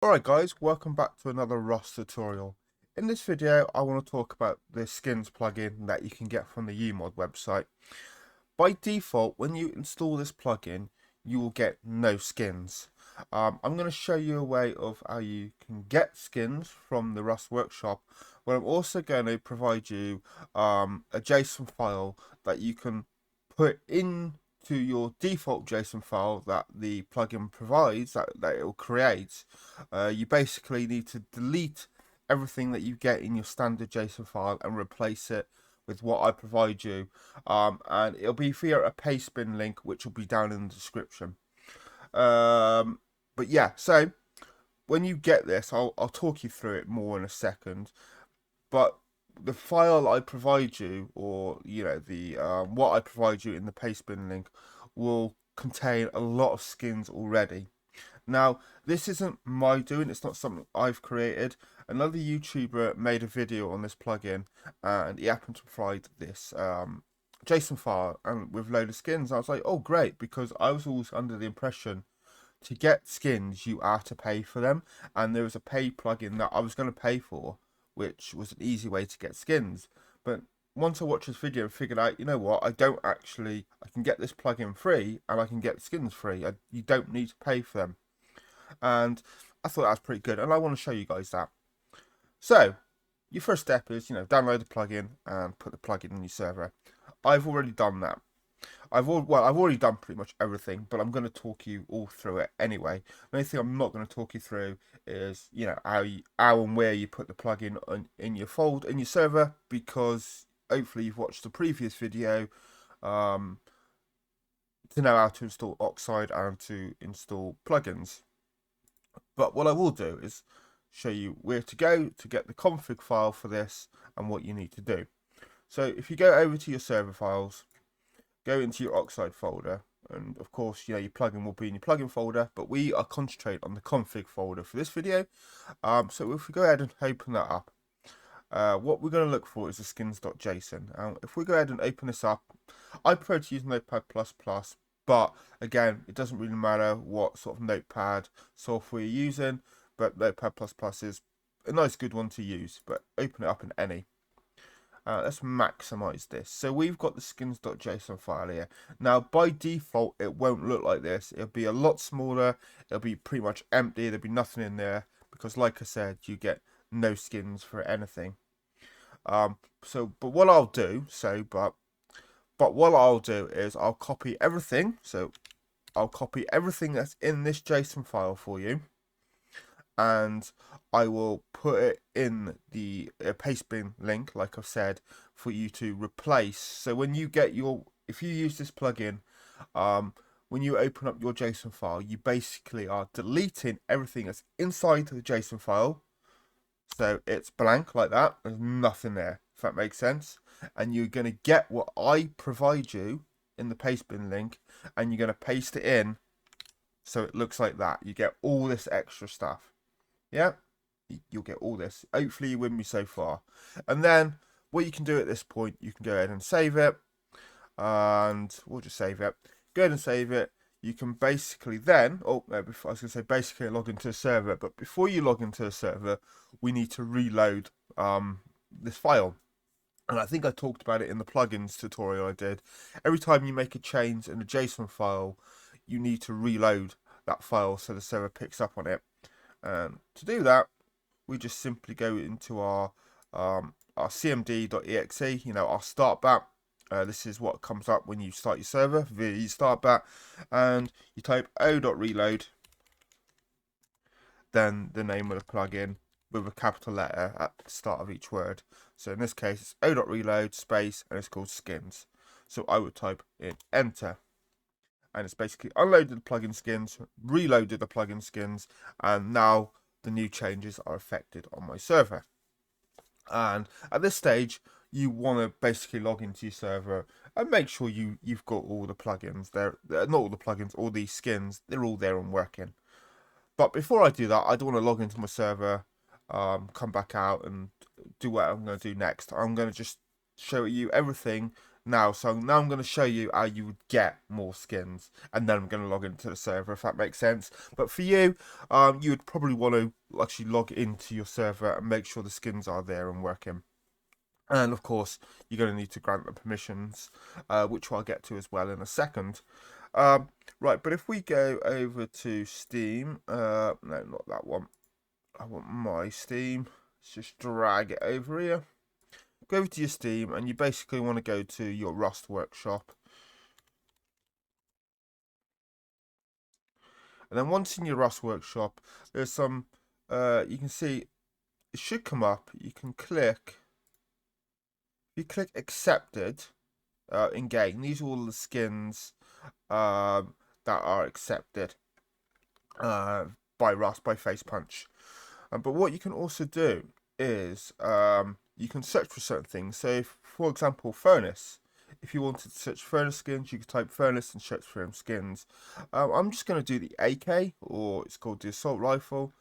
Alright guys, welcome back to another Rust tutorial. In this video I want to talk about the skins plugin that you can get from the UMod website. By default, when you install this plugin, you will get no skins. I'm going to show you a way of how you can get skins from the Rust workshop, but I'm also going to provide you a JSON file that you can put into your default JSON file that the plugin provides, that it will create. You basically need to delete everything that you get in your standard JSON file and replace it with what I provide you, and it'll be via a paste bin link, which will be down in the description. But yeah, so when you get this, I'll talk you through it more in a second. But the file I provide you, or the what I provide you in the paste bin link, will contain a lot of skins already. Now, this isn't my doing, it's not something I've created. Another YouTuber made a video on this plugin and he happened to provide this JSON file and with a load of skins. I was like, oh great, because I was always under the impression to get skins you are to pay for them, and there was a paid plugin that I was going to pay for, which was an easy way to get skins. But once I watched this video and figured out, you know what, I can get this plugin free and I can get skins free. You don't need to pay for them. And I thought that was pretty good, and I want to show you guys that. So your first step is, download the plugin and put the plugin in your server. I've already done that. I've already done pretty much everything, but I'm going to talk you all through it anyway. The only thing I'm not going to talk you through is, how and where you put the plugin in your server, because hopefully you've watched the previous video to know how to install Oxide and to install plugins. But what I will do is show you where to go to get the config file for this and what you need to do. So if you go over to your server files, go into your Oxide folder, and of course, your plugin will be in your plugin folder, but we are concentrating on the config folder for this video. So if we go ahead and open that up, what we're going to look for is the skins.json. If we go ahead and open this up, I prefer to use Notepad++, but again, it doesn't really matter what sort of Notepad software you're using, but Notepad++ is a nice good one to use, but open it up in any. Let's maximize this. So we've got the skins.json file here. Now, by default, it won't look like this. It'll be a lot smaller. It'll be pretty much empty. There'll be nothing in there because, like I said, you get no skins for anything. But what I'll do, what I'll do is I'll copy everything. So I'll copy everything that's in this JSON file for you, and I will put it in the paste bin link, like I've said, for you to replace. So when you get if you use this plugin, when you open up your JSON file, you basically are deleting everything that's inside the JSON file. So it's blank like that. There's nothing there, if that makes sense. And you're going to get what I provide you in the paste bin link, and you're going to paste it in so it looks like that. You get all this extra stuff. Yeah, you'll get all this. Hopefully you're with me so far. And then what you can do at this point, you can go ahead and save it. And we'll just save it. Go ahead and save it. You can basically then, I was going to say basically log into a server, but before you log into a server, we need to reload this file. And I think I talked about it in the plugins tutorial I did. Every time you make a change in a JSON file, you need to reload that file so the server picks up on it. And to do that, we just simply go into our cmd.exe, our start bat. This is what comes up when you start your server via your start bat, and you type o.reload, then the name of the plugin with a capital letter at the start of each word. So in this case, it's o.reload space, and it's called skins. So I would type in enter, and it's basically unloaded the plugin skins, reloaded the plugin skins, and now the new changes are affected on my server. And at this stage, you want to basically log into your server and make sure you've got all the plugins there. Not all the plugins, all these skins, they're all there and working. But before I do that, I don't want to log into my server, come back out and do what I'm going to do next. I'm going to just show you everything now. So now I'm going to show you how you would get more skins, and then I'm going to log into the server, if that makes sense. But for you, you would probably want to actually log into your server and make sure the skins are there and working. And of course, you're going to need to grant the permissions, which I'll get to as well in a second. Right, but if we go over to Steam, no, not that one. I want my Steam. Let's just drag it over here. Go over to your Steam, and you basically want to go to your Rust workshop. And then once in your Rust workshop, there's some, you can see, it should come up. You can click, if you click accepted in game, these are all the skins that are accepted by Rust, by Face Punch. But what you can also do is you can search for certain things. So, if, for example, furnace. If you wanted to search furnace skins, you could type furnace and search for skins. I'm just going to do the AK, or it's called the assault rifle.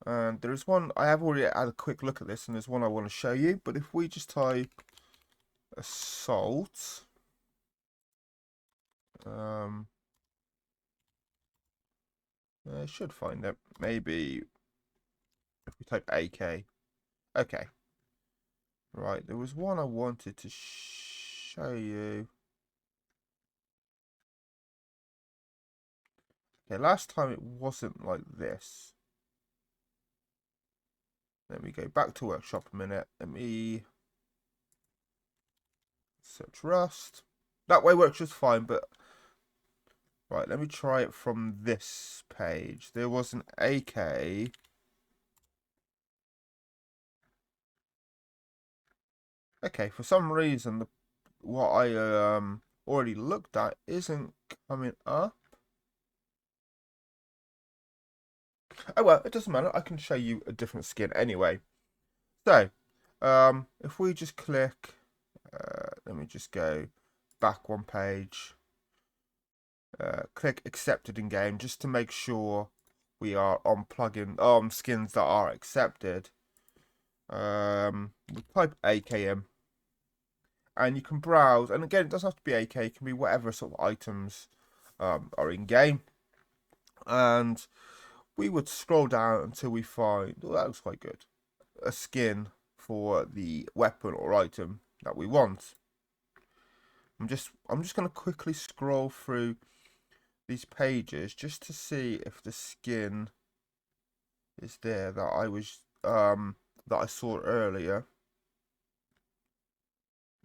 And there is one, I have already had a quick look at this, and there's one I want to show you. But if we just type assault, I should find it. Maybe if we type AK. Okay. Right, there was one I wanted to show you. Okay, last time it wasn't like this. Let me go back to workshop a minute. Let me search Rust. That way works just fine, but right, let me try it from this page. There was an AK. Okay, for some reason what I already looked at isn't coming up. Oh well, it doesn't matter. I can show you a different skin anyway. So, if we just click, let me just go back one page. Click accepted in game just to make sure we are on plugin skins that are accepted. We type AKM, and you can browse. And again, it doesn't have to be AK; it can be whatever sort of items are in game. And we would scroll down until we find, oh, that looks quite good, a skin for the weapon or item that we want. I'm just going to quickly scroll through these pages just to see if the skin is there that I was that I saw earlier.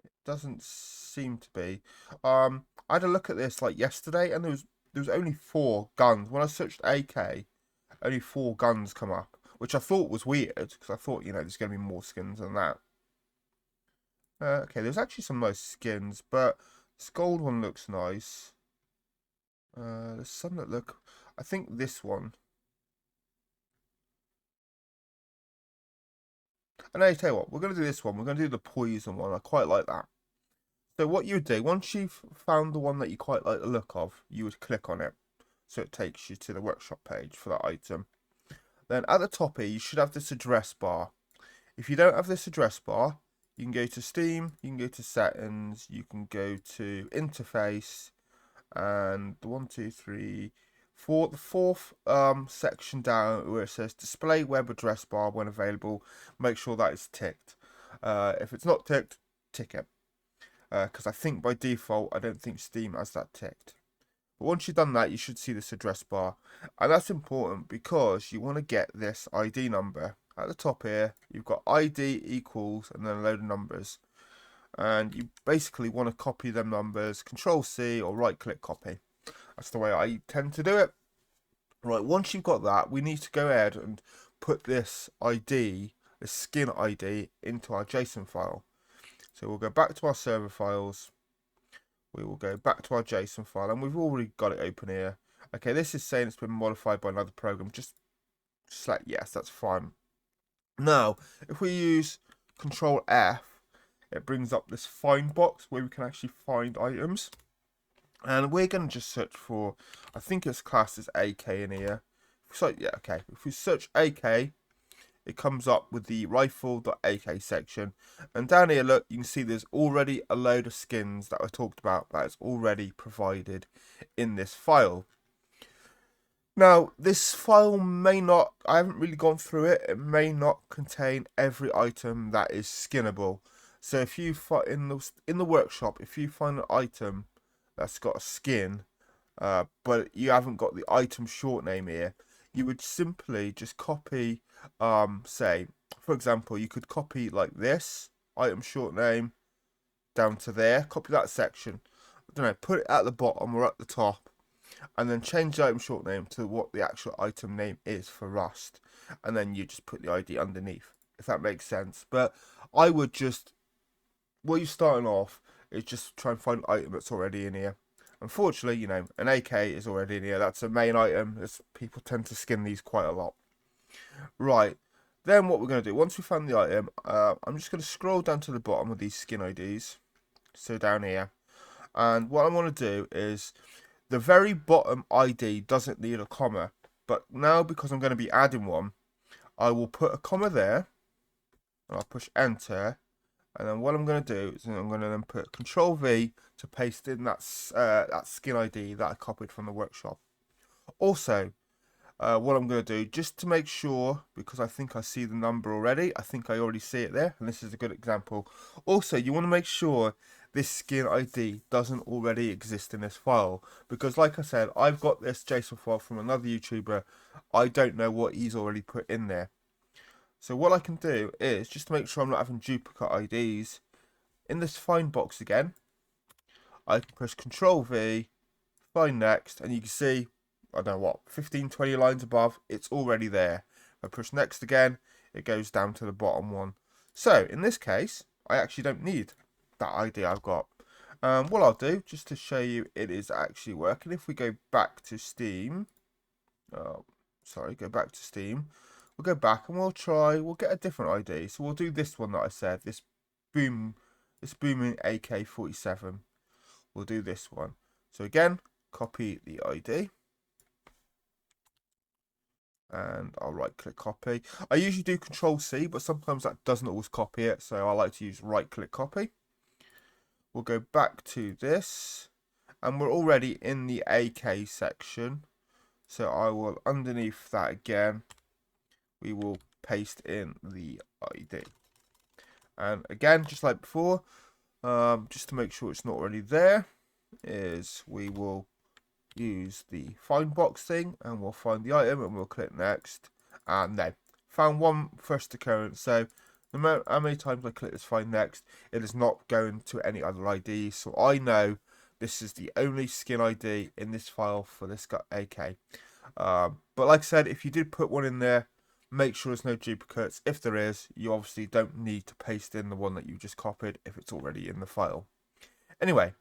It doesn't seem to be. I had a look at this like yesterday, and there was only 4 guns. When I searched AK, only 4 guns come up, which I thought was weird because I thought, you know, there's going to be more skins than that. Okay, there's actually some nice skins, but this gold one looks nice. There's some that look, I think this one. And I tell you what, we're going to do this one. We're going to do the poison one. I quite like that. So what you would do, once you've found the one that you quite like the look of, you would click on it. So it takes you to the workshop page for that item. Then at the top here, you should have this address bar. If you don't have this address bar, you can go to Steam, you can go to settings, you can go to interface, and the 1, 2, 3, 4, the 4th section down where it says display web address bar when available, make sure that is ticked. If it's not ticked, tick it. Because I think by default, I don't think Steam has that ticked. But once you've done that, you should see this address bar. And that's important because you want to get this ID number. At the top here, you've got ID equals and then a load of numbers. And you basically want to copy them numbers, Control C or right click copy. That's the way I tend to do it. Right, once you've got that, we need to go ahead and put this ID, this skin ID, into our JSON file. So we'll go back to our server files. We will go back to our JSON file, and we've already got it open here. Okay, this is saying it's been modified by another program. Just select yes, that's fine. Now, if we use Control F, it brings up this find box where we can actually find items. And we're going to just search for, I think it's classed as AK in here. So, yeah, okay. If we search AK, it comes up with the rifle.ak section. And down here, look, you can see there's already a load of skins that I talked about that is already provided in this file. Now, this file may not, I haven't really gone through it, it may not contain every item that is skinnable. So if you find in the workshop, if you find an item that's got a skin, but you haven't got the item short name here, you would simply just copy, say, for example, you could copy like this, item short name, down to there, copy that section, I don't know, put it at the bottom or at the top, and then change the item short name to what the actual item name is for Rust, and then you just put the ID underneath, if that makes sense. But I would just, where you're starting off, is just try and find an item that's already in here. Unfortunately, you know, an AK is already in here. That's a main item, as people tend to skin these quite a lot. Right, then what we're going to do, once we found the item, I'm just going to scroll down to the bottom of these skin IDs, so down here, and what I want to do is, the very bottom ID doesn't need a comma, but now because I'm going to be adding one, I will put a comma there, and I'll push enter, and then what I'm going to do is I'm going to then put Control V to paste in that skin ID that I copied from the workshop. Also, what I'm going to do, just to make sure, because I think I see the number already, I think I already see it there, and this is a good example. Also, you want to make sure this skin ID doesn't already exist in this file, because like I said, I've got this JSON file from another YouTuber. I don't know what he's already put in there. So what I can do is, just to make sure I'm not having duplicate IDs, in this find box again, I can press Control V, find next, and you can see, I don't know what, 15-20 lines above, it's already there. If I push next again, it goes down to the bottom one. So in this case, I actually don't need that ID I've got. What I'll do, just to show you it is actually working, if we go back to Steam, go back to Steam, we'll go back and we'll get a different ID. So we'll do this one that I said, this booming AK-47. We'll do this one. So again, copy the ID. And I'll right click copy. I usually do Control C, but sometimes that doesn't always copy it, so I like to use right click copy. We'll go back to this, and we're already in the AK section, so I will, underneath that again, we will paste in the ID. And again, just like before, just to make sure it's not already there, is we will use the find box thing, and we'll find the item, and we'll click next, and then found one first occurrence. So no matter how many times I click this find next, it is not going to any other ID, so I know this is the only skin ID in this file for this AK. But like I said, if you did put one in there, make sure there's no duplicates. If there is, you obviously don't need to paste in the one that you just copied if it's already in the file. Anyway,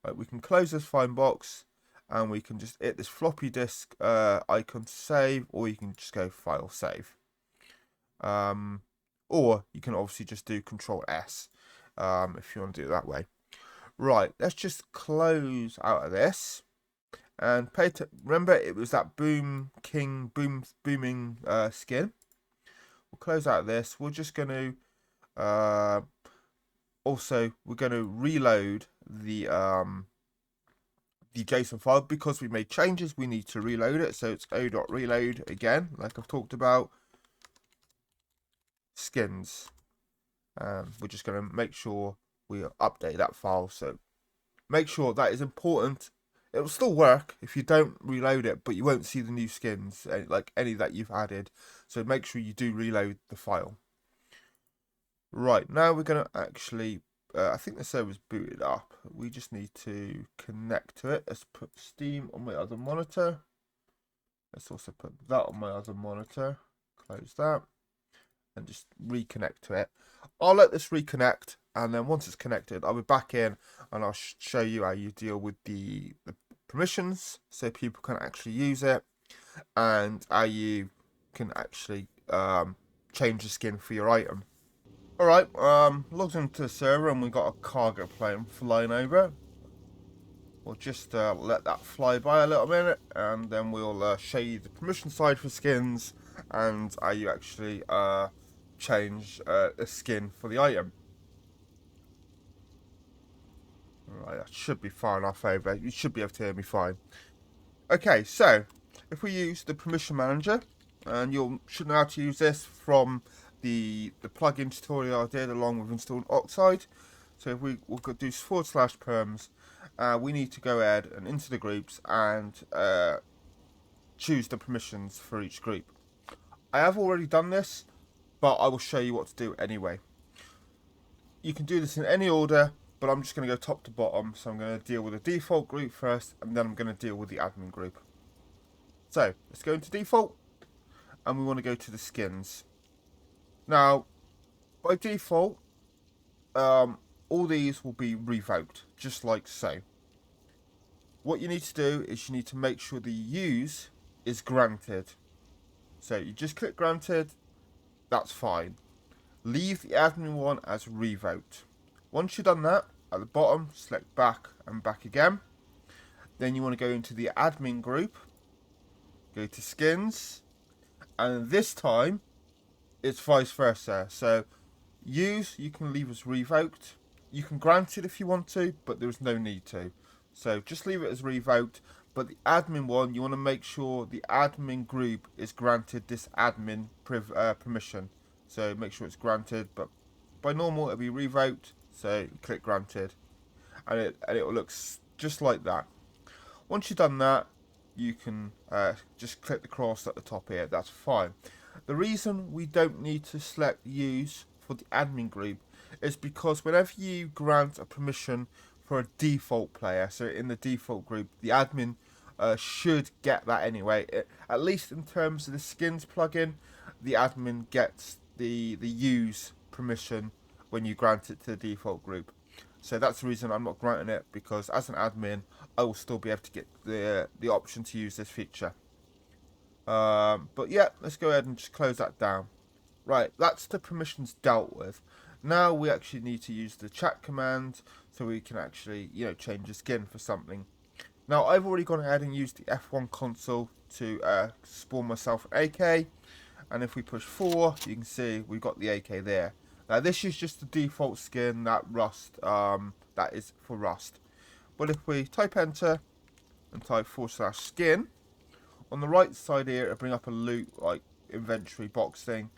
right, we can close this find box, and we can just hit this floppy disk icon to save, or you can just go file save. Or you can obviously just do Control S if you want to do it that way. Right, let's just close out of this, and remember it was that booming skin. We'll close out of this. We're just going to also, we're going to reload the JSON file, because we made changes. We need to reload it, so it's o.reload again, like I've talked about. Skins. We're just going to make sure we update that file, so make sure that is important. It will still work if you don't reload it, but you won't see the new skins, like any that you've added, so make sure you do reload the file. Right, now we're going to actually, I think the server's booted up. We just need to connect to it. Let's put Steam on my other monitor. Let's also put that on my other monitor. Close that. And just reconnect to it. I'll let this reconnect, and then once it's connected, I'll be back in, and I'll show you how you deal with the permissions, so people can actually use it, and how you can actually change the skin for your item. Alright, logged into the server, and we've got a cargo plane flying over. We'll just let that fly by a little minute, and then we'll show you the permission side for skins, and how you actually change the skin for the item. Right, that should be fine off over. You should be able to hear me fine. Okay, so if we use the permission manager, and you should know how to use this from the plugin tutorial I did along with installing Oxide. So if we'll do /perms, we need to go ahead and into the groups and choose the permissions for each group. I have already done this, but I will show you what to do anyway. You can do this in any order, but I'm just going to go top to bottom. So I'm going to deal with the default group first, and then I'm going to deal with the admin group. So let's go into default, and we want to go to the skins. Now, by default, all these will be revoked, just like so. What you need to do is you need to make sure the use is granted. So you just click granted, that's fine. Leave the admin one as revoked. Once you've done that, at the bottom, select back and back again. Then you want to go into the admin group, go to skins, and this time it's vice versa. So use you can leave as revoked. You can grant it if you want to, but there's no need to. So just leave it as revoked. But the admin one, you want to make sure the admin group is granted this admin permission. So make sure it's granted, but by normal it'll be revoked. So click granted, and it will look just like that. Once you've done that, you can just click the cross at the top here. That's fine. The reason we don't need to select use for the admin group is because whenever you grant a permission for a default player, so in the default group, the admin should get that anyway. At least in terms of the skins plugin, the admin gets the use permission when you grant it to the default group. So that's the reason I'm not granting it, because as an admin, I will still be able to get the option to use this feature. But yeah, let's go ahead and just close that down. Right, that's the permissions dealt with. Now we actually need to use the chat command so we can actually, change the skin for something. Now I've already gone ahead and used the F1 console to spawn myself an AK, and if we push 4, you can see we've got the AK there. Now this is just the default skin that Rust, that is for Rust. But if we type enter and type /skin, on the right side here it'll bring up a loot like inventory box thing.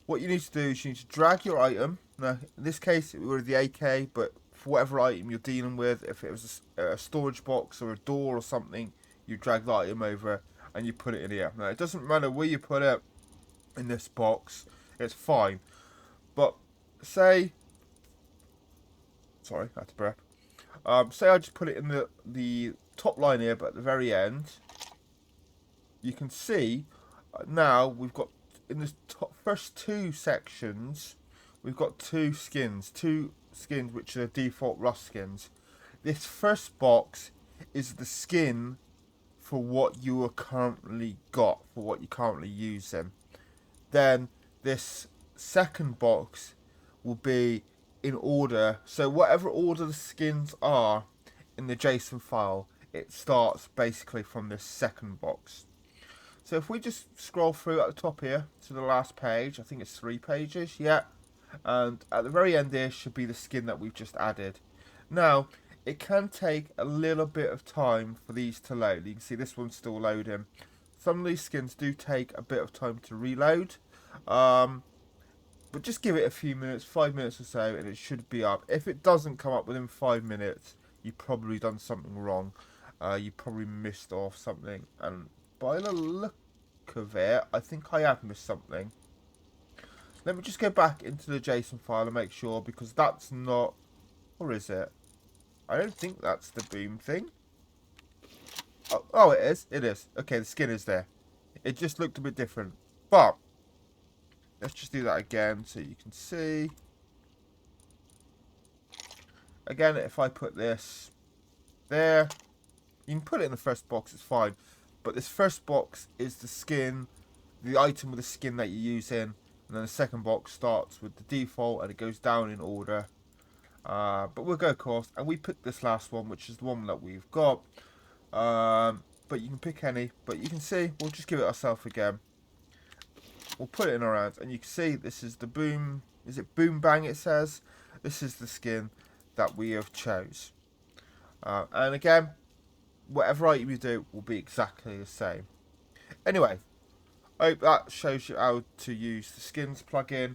What you need to do is you need to drag your item. Now in this case it was the AK, but for whatever item you're dealing with, if it was a storage box or a door or something, you drag the item over and you put it in here. Now it doesn't matter where you put it in this box, it's fine. But say, sorry, I had to burp. Say I just put it in the top line here, but at the very end, you can see now we've got in the first 2 sections, we've got two skins which are default Rust skins. This first box is the skin for what you are currently got, for what you're currently using. Then this second box will be in order, so whatever order the skins are in the JSON file, it starts basically from this second box. So if we just scroll through at the top here to the last page, I think it's 3 pages, yeah, and at the very end there should be the skin that we've just added. Now it can take a little bit of time for these to load. You can see this one's still loading. Some of these skins do take a bit of time to reload, but just give it a few minutes, 5 minutes or so, and it should be up. If it doesn't come up within 5 minutes, you've probably done something wrong. You probably missed off something, and by the look of it, I think I have missed something. Let me just go back into the JSON file and make sure, because that's not, or is it? I don't think that's the boom thing. Oh, it is. It is. Okay, the skin is there. It just looked a bit different. But let's just do that again so you can see. Again, if I put this there, you can put it in the first box, it's fine. But this first box is the skin, the item with the skin that you're using. And then the second box starts with the default and it goes down in order. But we'll go across, and we pick this last one, which is the one that we've got. But you can pick any, but you can see we'll just give it ourselves again. we'll put it in our hands, and you can see this is the boom. Is it boom bang? It says this is the skin that we have chose. And again, whatever item you do will be exactly the same. Anyway, I hope that shows you how to use the skins plugin.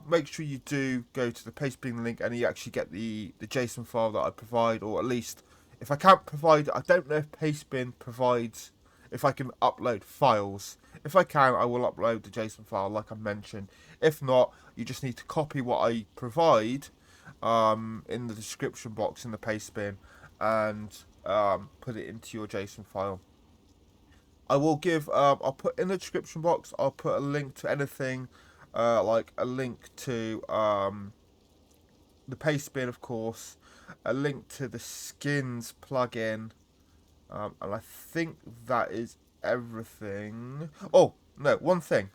Make sure you do go to the Pastebin link and you actually get the JSON file that I provide, or at least if I can't provide, I don't know if Pastebin provides, if I can upload files. If I can, I will upload the JSON file like I mentioned. If not, you just need to copy what I provide in the description box in the Pastebin and put it into your JSON file. I will give, I'll put in the description box, I'll put a link to anything, like a link to the Pastebin, of course, a link to the skins plugin, and I think that is everything. Oh, no, one thing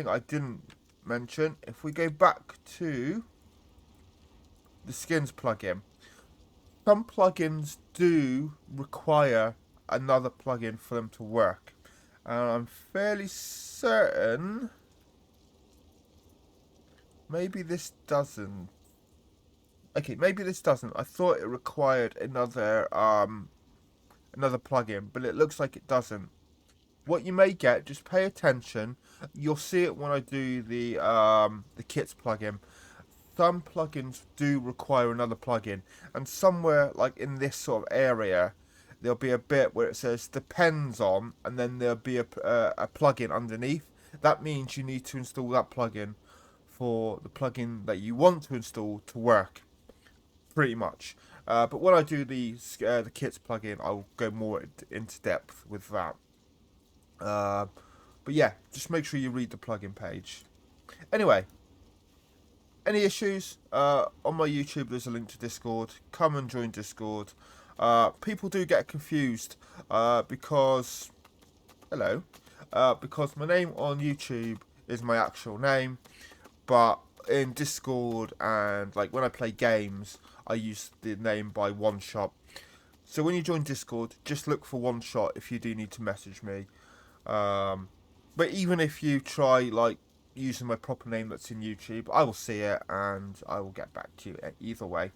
I didn't mention. If we go back to the skins plugin, some plugins do require another plugin for them to work, and I'm fairly certain maybe this doesn't. Okay, maybe this doesn't. I thought it required another plugin, but it looks like it doesn't. What you may get, just pay attention. You'll see it when I do the kits plugin. Some plugins do require another plugin, and somewhere like in this sort of area, there'll be a bit where it says depends on, and then there'll be a plugin underneath. That means you need to install that plugin for the plugin that you want to install to work, pretty much. But when I do the kits plugin, I'll go more into depth with that. But yeah, just make sure you read the plugin page. Anyway, any issues, on my YouTube there's a link to Discord. Come and join Discord. People do get confused because because my name on YouTube is my actual name, but in Discord and like when I play games I use the name by One Shot. So when you join Discord, just look for One Shot if you do need to message me. But even if you try like using my proper name that's in YouTube, I will see it and I will get back to you either way.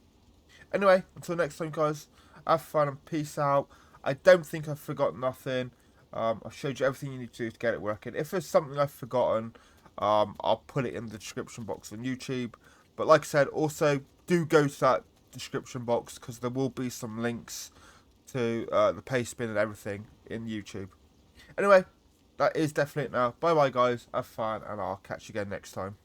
Anyway, until next time guys, have fun and peace out. I don't think I've forgotten nothing. I've showed you everything you need to do to get it working. If there's something I've forgotten, I'll put it in the description box on YouTube. But like I said, also do go to that description box because there will be some links to the Pastebin and everything in YouTube. Anyway, that is definitely it now. Bye bye guys, have fun, and I'll catch you again next time.